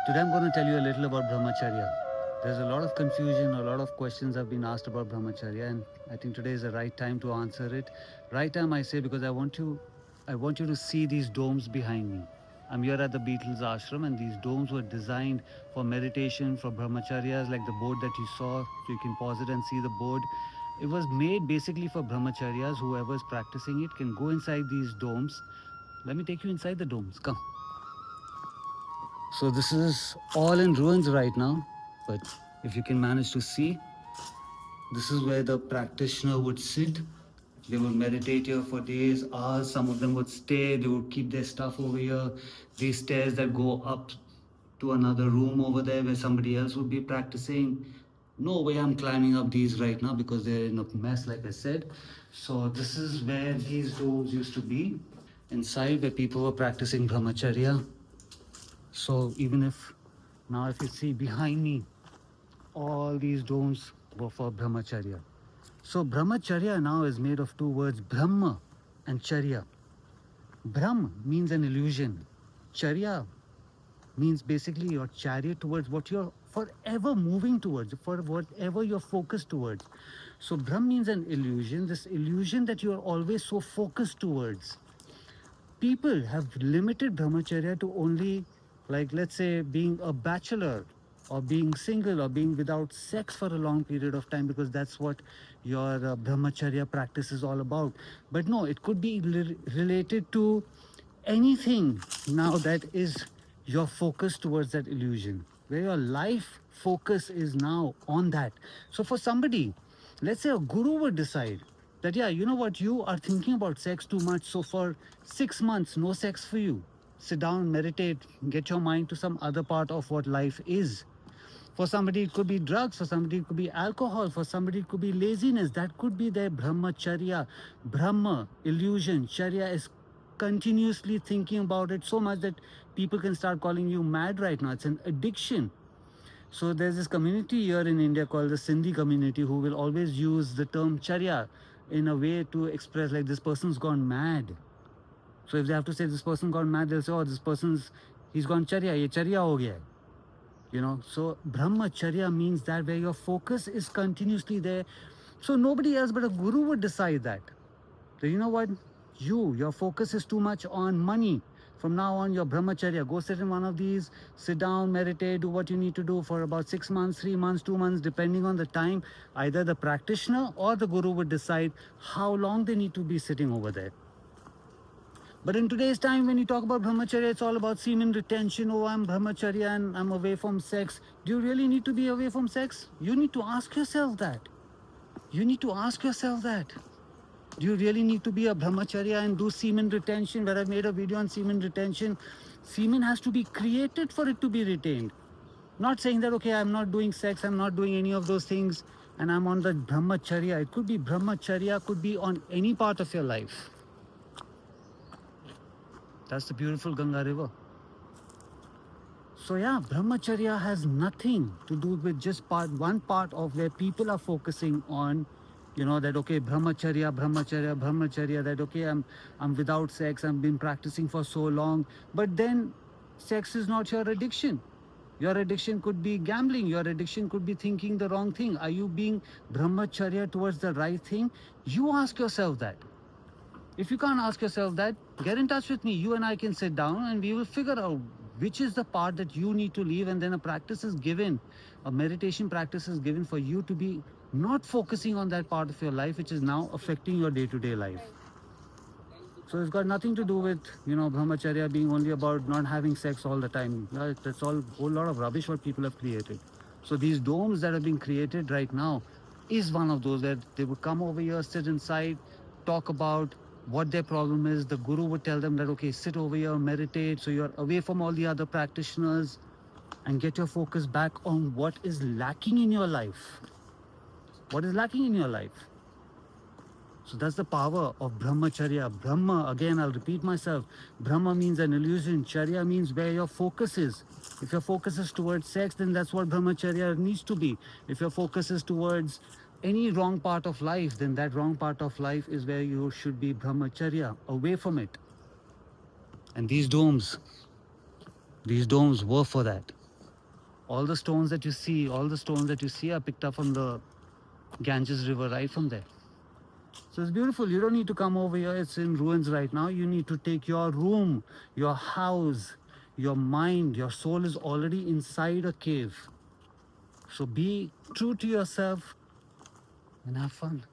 Today I'm going to tell you a little about brahmacharya. There's a lot of confusion, a lot of questions have been asked about brahmacharya, and I think today is the right time to answer it. Right time I say because I want you to see these domes behind me. I'm here at the Beatles ashram, and these domes were designed for meditation, for brahmacharyas, like the board that you saw. So you can pause it and see the board. It was made basically for brahmacharyas. Whoever's practicing it can go inside these domes. Let me take you inside the domes. Come. So this is all in ruins right now, but if you can manage to see, this is where the practitioner would sit. They would meditate here for days, hours. Some of them would stay. They would keep their stuff over here. These stairs that go up to another room over there where somebody else would be practicing. No way I'm climbing up these right now because they're in a mess, like I said. So this is where these doors used to be, inside where people were practicing brahmacharya. So even if now, if you see behind me, all these domes were for brahmacharya. So brahmacharya now is made of two words, brahma and charya. Brahm means an illusion. Charya means basically your chariot towards what you're forever moving towards, for whatever you're focused towards. So Brahm means an illusion, this illusion that you're always so focused towards. People have limited brahmacharya to only, like, let's say, being a bachelor or being single or being without sex for a long period of time, because that's what your brahmacharya practice is all about. But no, it could be related to anything now that is your focus towards that illusion, where your life focus is now on that. So for somebody, let's say a guru would decide that, yeah, you know what, you are thinking about sex too much, so for 6 months no sex for you. Sit down, meditate, get your mind to some other part of what life is. For somebody it could be drugs, for somebody it could be alcohol, for somebody it could be laziness. That could be their brahmacharya. Brahma, illusion. Charya is continuously thinking about it so much that people can start calling you mad right now. It's an addiction. So there's this community here in India called the Sindhi community who will always use the term charya in a way to express like this person's gone mad. So if they have to say this person gone mad, they'll say, oh, he's gone charya, ye charya ho gaya. You know, so brahmacharya means that where your focus is continuously there. So nobody else but a guru would decide that. So you know what? Your focus is too much on money. From now on, your brahmacharya, go sit in one of these, sit down, meditate, do what you need to do for about 6 months, 3 months, 2 months, depending on the time. Either the practitioner or the guru would decide how long they need to be sitting over there. But in today's time, when you talk about brahmacharya, it's all about semen retention. Oh, I'm brahmacharya and I'm away from sex. Do you really need to be away from sex? You need to ask yourself that. You need to ask yourself that. Do you really need to be a brahmacharya and do semen retention? Where I've made a video on semen retention. Semen has to be created for it to be retained. Not saying that, okay, I'm not doing sex, I'm not doing any of those things, and I'm on the brahmacharya. It could be brahmacharya, could be on any part of your life. That's the beautiful Ganga River. So yeah, brahmacharya has nothing to do with just one part of where people are focusing on, you know, that okay, brahmacharya, that okay, I'm without sex, I've been practicing for so long. But then sex is not your addiction. Your addiction could be gambling. Your addiction could be thinking the wrong thing. Are you being brahmacharya towards the right thing? You ask yourself that. If you can't ask yourself that, get in touch with me. You and I can sit down and we will figure out which is the part that you need to leave, and then a practice is given, a meditation practice is given for you to be not focusing on that part of your life which is now affecting your day-to-day life. So it's got nothing to do with, you know, brahmacharya being only about not having sex all the time. That's all a whole lot of rubbish what people have created. So these domes that have been created right now is one of those that they would come over here, sit inside, talk about what their problem is. The guru would tell them that, okay, sit over here, meditate, so you're away from all the other practitioners and get your focus back on what is lacking in your life. What is lacking in your life? So that's the power of brahmacharya. Brahma, again, I'll repeat myself. Brahma means an illusion. Charya means where your focus is. If your focus is towards sex, then that's what brahmacharya needs to be. If your focus is towards any wrong part of life, then that wrong part of life is where you should be brahmacharya, away from it. And these domes were for that. All the stones that you see, are picked up from the Ganges River, right from there. So it's beautiful. You don't need to come over here. It's in ruins right now. You need to take your room, your house, your mind, your soul is already inside a cave. So be true to yourself and have fun.